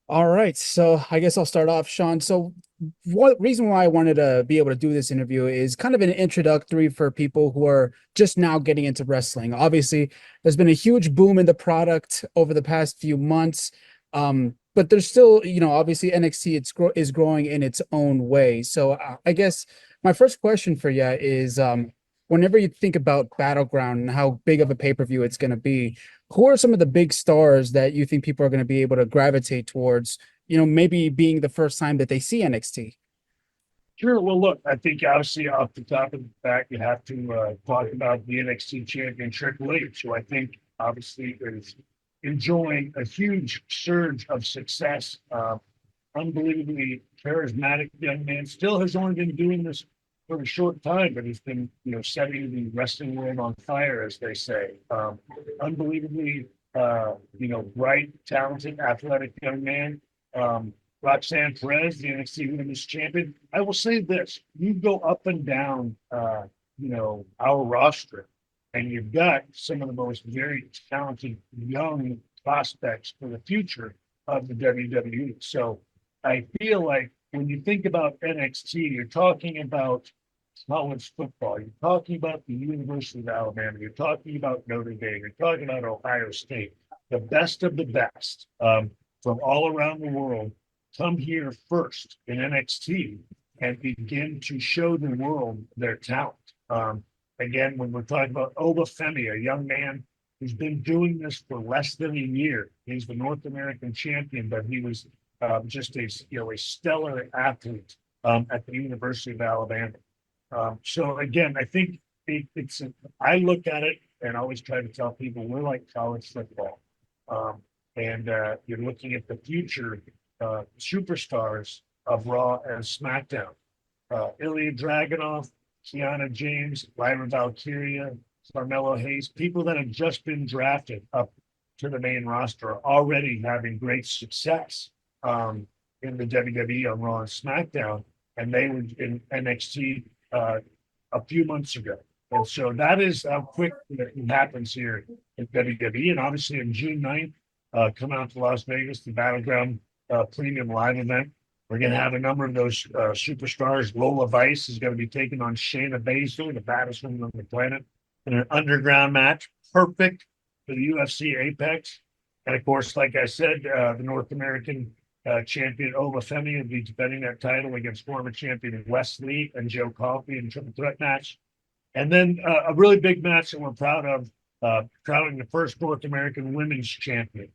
All right, so I guess I'll start off, Sean. So, what reason why I wanted to be able to do this interview is kind of an introductory for people who are just now getting into wrestling. Obviously, there's been a huge boom in the product over the past few months, but there's still, obviously NXT is growing in its own way. So, I guess my first question for you is, whenever you think about Battleground and how big of a pay-per-view it's going to be, who are some of the big stars that you think people are going to be able to gravitate towards, maybe being the first time that they see NXT? Sure. Well, look, I think obviously off the top of the back, you have to talk about the NXT champion Triple H, who I think obviously is enjoying a huge surge of success. Unbelievably charismatic young man. Still has only been doing this for a short time, but he's been, setting the wrestling world on fire, as they say. Unbelievably, bright, talented, athletic young man. Roxanne Perez, the NXT Women's Champion. I will say this: you go up and down, our roster, and you've got some of the most very talented young prospects for the future of the WWE. So I feel like when you think about NXT, you're talking about college football, you're talking about the University of Alabama, you're talking about Notre Dame, you're talking about Ohio State, the best of the best from all around the world come here first in NXT and begin to show the world their talent. Again, when we're talking about Obafemi, a young man who's been doing this for less than a year, he's the North American champion, but he was just a stellar athlete at the University of Alabama. So again, I think I look at it and always try to tell people we're like college football, and you're looking at the future superstars of Raw and SmackDown. Ilya Dragunov, Kiana James, Lyra Valkyria, Carmelo Hayes, people that have just been drafted up to the main roster are already having great success in the WWE on Raw and SmackDown, and they were in NXT a few months ago. And so that is how quick it happens here in WWE. And obviously, on June 9th, come out to Las Vegas, the Battleground premium live event. We're going to have a number of those superstars. Lola Vice is going to be taking on Shayna Baszler, the baddest woman on the planet, in an underground match. Perfect for the UFC Apex. And of course, like I said, the North American champion Obafemi will be defending that title against former champion Wes Lee and Joe Coffey in a triple threat match. And then a really big match that we're proud of, crowning the first North American women's champion.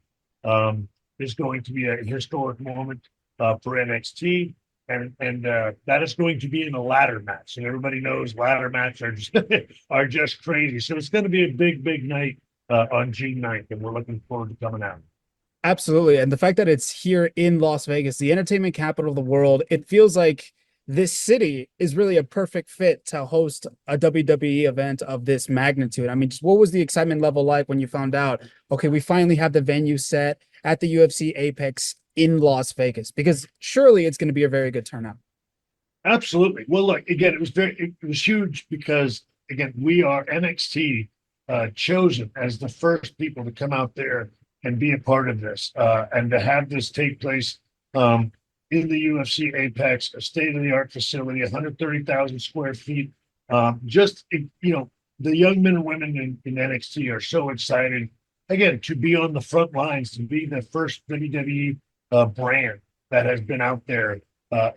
Is going to be a historic moment for NXT, and that is going to be in a ladder match. And everybody knows ladder matches are just crazy. So it's going to be a big night on June 9th, and we're looking forward to coming out. Absolutely. And the fact that it's here in Las Vegas, the entertainment capital of the world, it feels like this city is really a perfect fit to host a WWE event of this magnitude. I mean, just what was the excitement level like when you found out, okay, we finally have the venue set at the UFC Apex in Las Vegas? Because surely it's going to be a very good turnout. Absolutely. Well, look, again, it was huge because again, we are NXT chosen as the first people to come out there and be a part of this, and to have this take place in the UFC Apex, a state of the art facility, 130,000 square feet. The young men and women in NXT are so excited again to be on the front lines, to be the first WWE brand that has been out there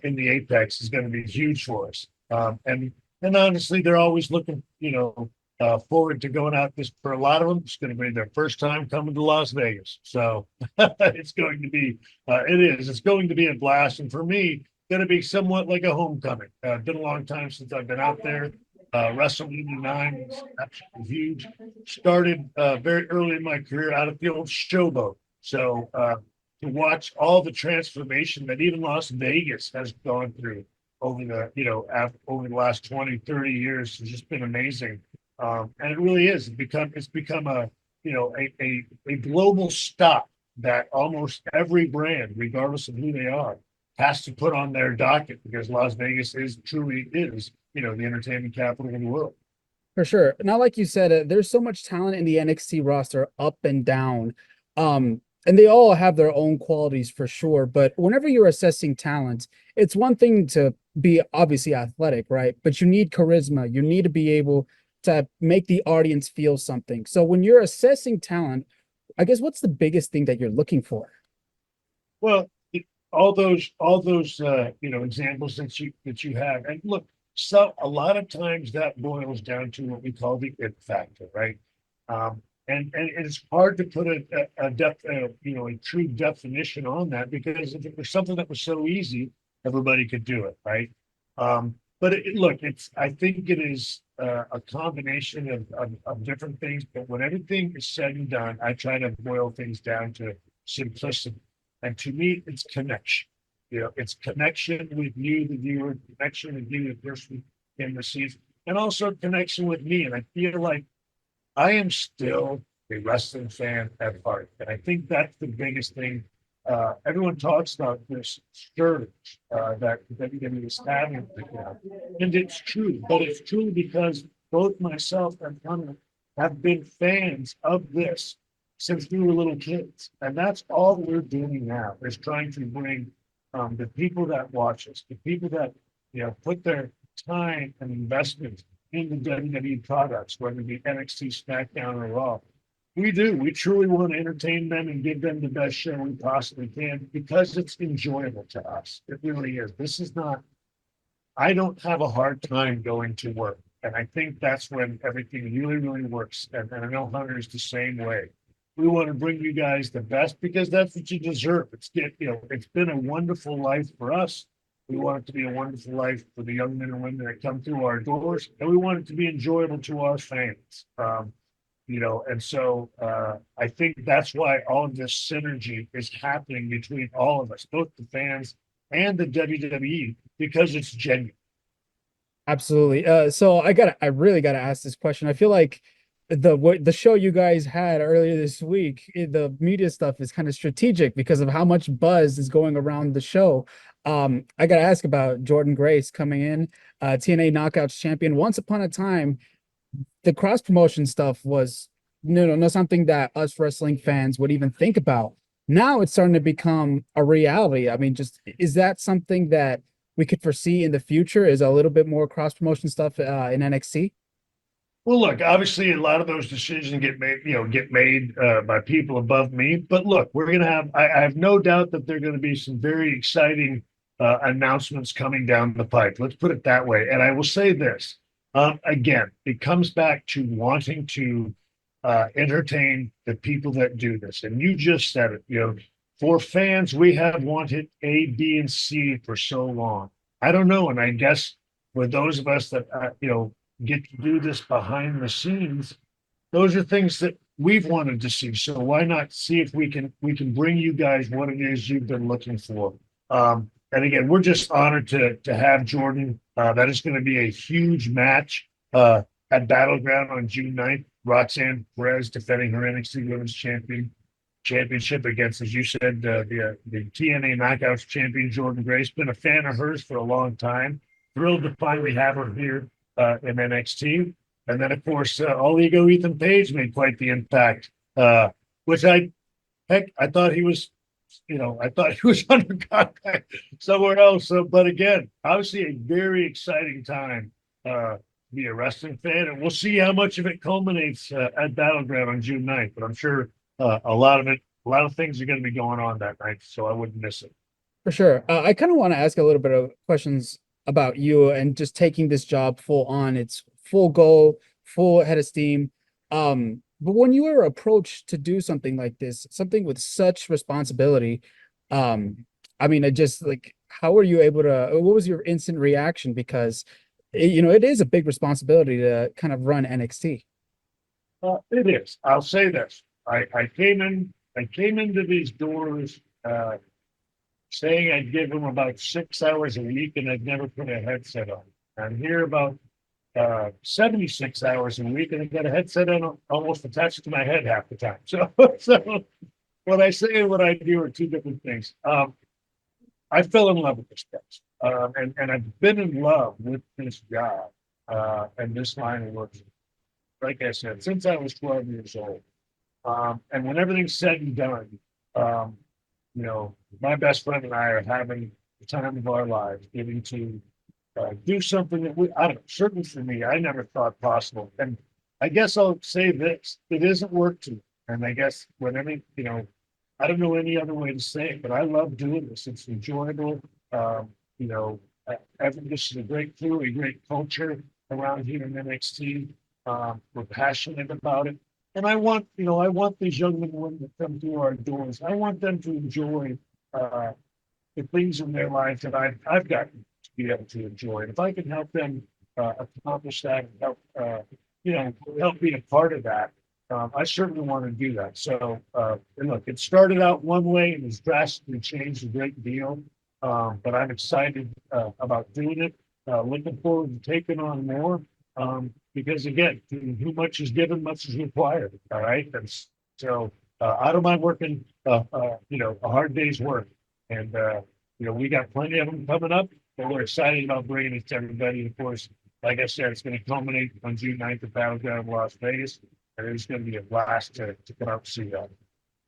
in the Apex is going to be huge for us. And honestly, they're always looking, forward to going out. This for a lot of them, it's going to be their first time coming to Las Vegas. So it's going to be, it's going to be a blast. And for me, going to be somewhat like a homecoming. Been a long time since I've been out there. Wrestlemania 9 was absolutely huge. Started very early in my career out of the old showboat. So to watch all the transformation that even Las Vegas has gone through over over the last 20, 30 years has just been amazing. And it really is. It's become a global stop that almost every brand, regardless of who they are, has to put on their docket because Las Vegas truly is, the entertainment capital of the world. For sure. Now, like you said, there's so much talent in the NXT roster up and down. and they all have their own qualities for sure. But whenever you're assessing talent, it's one thing to be obviously athletic, right? But you need charisma. You need to be able to make the audience feel something. So when you're assessing talent, I guess what's the biggest thing that you're looking for? Well, all those examples that you have, and look, so a lot of times that boils down to what we call the it factor, right? And it's hard to put a depth, a true definition on that, because if it was something that was so easy, everybody could do it, right? But look, I think it is a combination of different things, but when everything is said and done, I try to boil things down to simplicity. And to me, it's connection. It's connection with you, the viewer, connection with you, the person in the seats, and also connection with me. And I feel like I am still a wrestling fan at heart. And I think that's the biggest thing. Everyone talks about this surge that WWE is having right now. And it's true, but it's true because both myself and Hunter have been fans of this since we were little kids. And that's all we're doing now, is trying to bring the people that watch us, the people that put their time and investment in the WWE products, whether it be NXT, SmackDown, or Raw. We do. We truly want to entertain them and give them the best show we possibly can, because it's enjoyable to us. It really is. This is not, I don't have a hard time going to work. And I think that's when everything really, really works. And I know Hunter is the same way. We want to bring you guys the best because that's what you deserve. It's been a wonderful life for us. We want it to be a wonderful life for the young men and women that come through our doors, and we want it to be enjoyable to our fans. I think that's why all of this synergy is happening between all of us, both the fans and the WWE, because it's genuine. Absolutely. So I really gotta ask this question. I feel like the show you guys had earlier this week, the media stuff is kind of strategic because of how much buzz is going around the show. I gotta ask about Jordan Grace coming in, TNA Knockouts champion. Once upon a time, the cross promotion stuff was not something that us wrestling fans would even think about. Now it's starting to become a reality. I mean, just is that something that we could foresee in the future? Is a little bit more cross promotion stuff in NXT? Well, look, obviously a lot of those decisions get made by people above me. But look, we're gonna have I have no doubt that there are gonna be some very exciting announcements coming down the pipe. Let's put it that way. And I will say this. Again, it comes back to wanting to entertain the people that do this. And you just said it, for fans, we have wanted A, B, and C for so long. I don't know. And I guess for those of us that, get to do this behind the scenes, those are things that we've wanted to see. So why not see if we can bring you guys what it is you've been looking for. And again, we're just honored to have Jordan. That is going to be a huge match at Battleground on June 9th. Roxanne Perez defending her NXT Women's Championship against, as you said, the TNA Knockouts champion Jordan Grace. Been a fan of hers for a long time. Thrilled to finally have her here in NXT. And then, of course, All Ego Ethan Page made quite the impact, which I thought he was, I thought he was under contract somewhere else. So, but again, obviously a very exciting time to be a wrestling fan. And we'll see how much of it culminates at Battleground on June 9th. But I'm sure a lot of things are going to be going on that night. So I wouldn't miss it. For sure. I kind of want to ask a little bit of questions about you and just taking this job full on. It's full go, full head of steam. But when you were approached to do something like this, something with such responsibility, I mean, I just like, how were you able to, what was your instant reaction? Because, it is a big responsibility to kind of run NXT. It is. I'll say this. I came into these doors saying I'd give them about 6 hours a week, and I'd never put a headset on. I'm here about 76 hours a week, and I've got a headset on almost attached to my head half the time. So what I say and what I do are two different things. I fell in love with this place, and I've been in love with this job and this line of work, like I said, since I was 12 years old. And when everything's said and done, My best friend and I are having the time of our lives, getting to do something that I don't know, certainly for me, I never thought possible. And I guess I'll say this, it isn't work to me. And I guess I don't know any other way to say it, but I love doing this. It's enjoyable. Um, I think this is a great crew, a great culture around here in NXT. We're passionate about it. And I want these young men and women that come through our doors. I want them to enjoy uh, the things in their life that I've gotten to be able to enjoy. And if I can help them accomplish that, help be a part of that, I certainly want to do that. So, and look, it started out one way and has drastically changed a great deal. But I'm excited about doing it. Looking forward to taking on more. Because again, who much is given, much is required. All right. And so I don't mind working, a hard day's work. And, we got plenty of them coming up, but we're excited about bringing it to everybody. And of course, like I said, it's going to culminate on June 9th at Battleground in Las Vegas. And it's going to be a blast to come out and see that.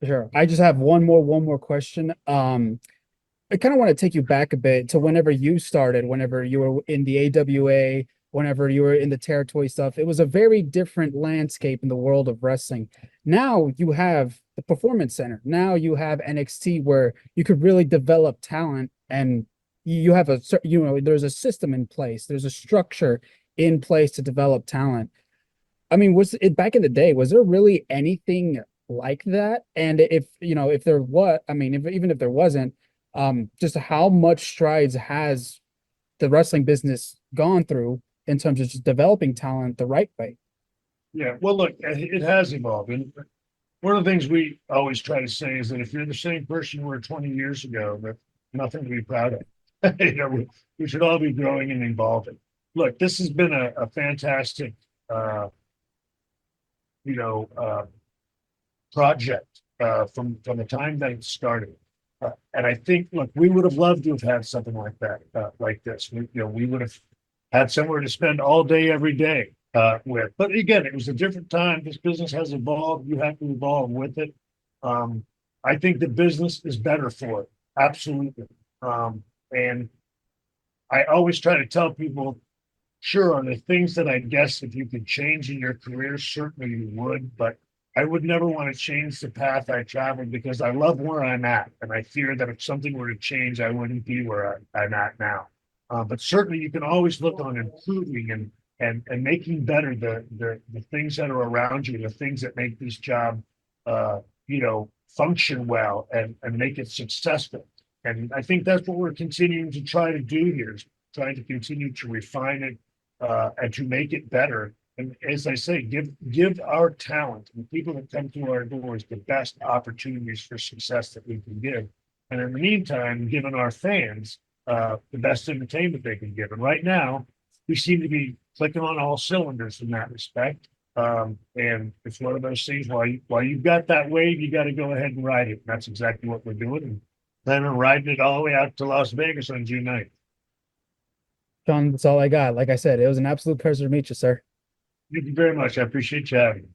Sure. I just have one more question. I kind of want to take you back a bit to whenever you started, whenever you were in the AWA, whenever you were in the territory stuff. It was a very different landscape in the world of wrestling. Now you have the Performance Center. Now you have NXT where you could really develop talent, and you have there's a system in place. There's a structure in place to develop talent. I mean, was it back in the day, was there really anything like that? And if there was, I mean, even if there wasn't, just how much strides has the wrestling business gone through in terms of just developing talent the right way? Yeah, well, look, it has evolved. And one of the things we always try to say is that if you're the same person you were 20 years ago, that's nothing to be proud of. We should all be growing and evolving. Look, this has been a fantastic, uh, you know, uh, project from the time that it started. And I think, look, we would have loved to have had something like that, like this. We would have had somewhere to spend all day, every day with. But again, it was a different time. This business has evolved. You have to evolve with it. Um, I think the business is better for it. Absolutely. And I always try to tell people, sure, on the things that I guess if you could change in your career, certainly you would, but I would never want to change the path I traveled because I love where I'm at. And I fear that if something were to change, I wouldn't be where I'm at now. But certainly you can always look on improving and making better the things that are around you, the things that make this job, function well and make it successful. And I think that's what we're continuing to try to do here, is trying to continue to refine it and to make it better. And as I say, give our talent and the people that come through our doors the best opportunities for success that we can give. And in the meantime, giving our fans the best entertainment they can give. And right now, we seem to be clicking on all cylinders in that respect. And it's one of those things, while you've got that wave, you got to go ahead and ride it. And that's exactly what we're doing. And planning on riding it all the way out to Las Vegas on June 9th. Sean, that's all I got. Like I said, it was an absolute pleasure to meet you, sir. Thank you very much. I appreciate you having me.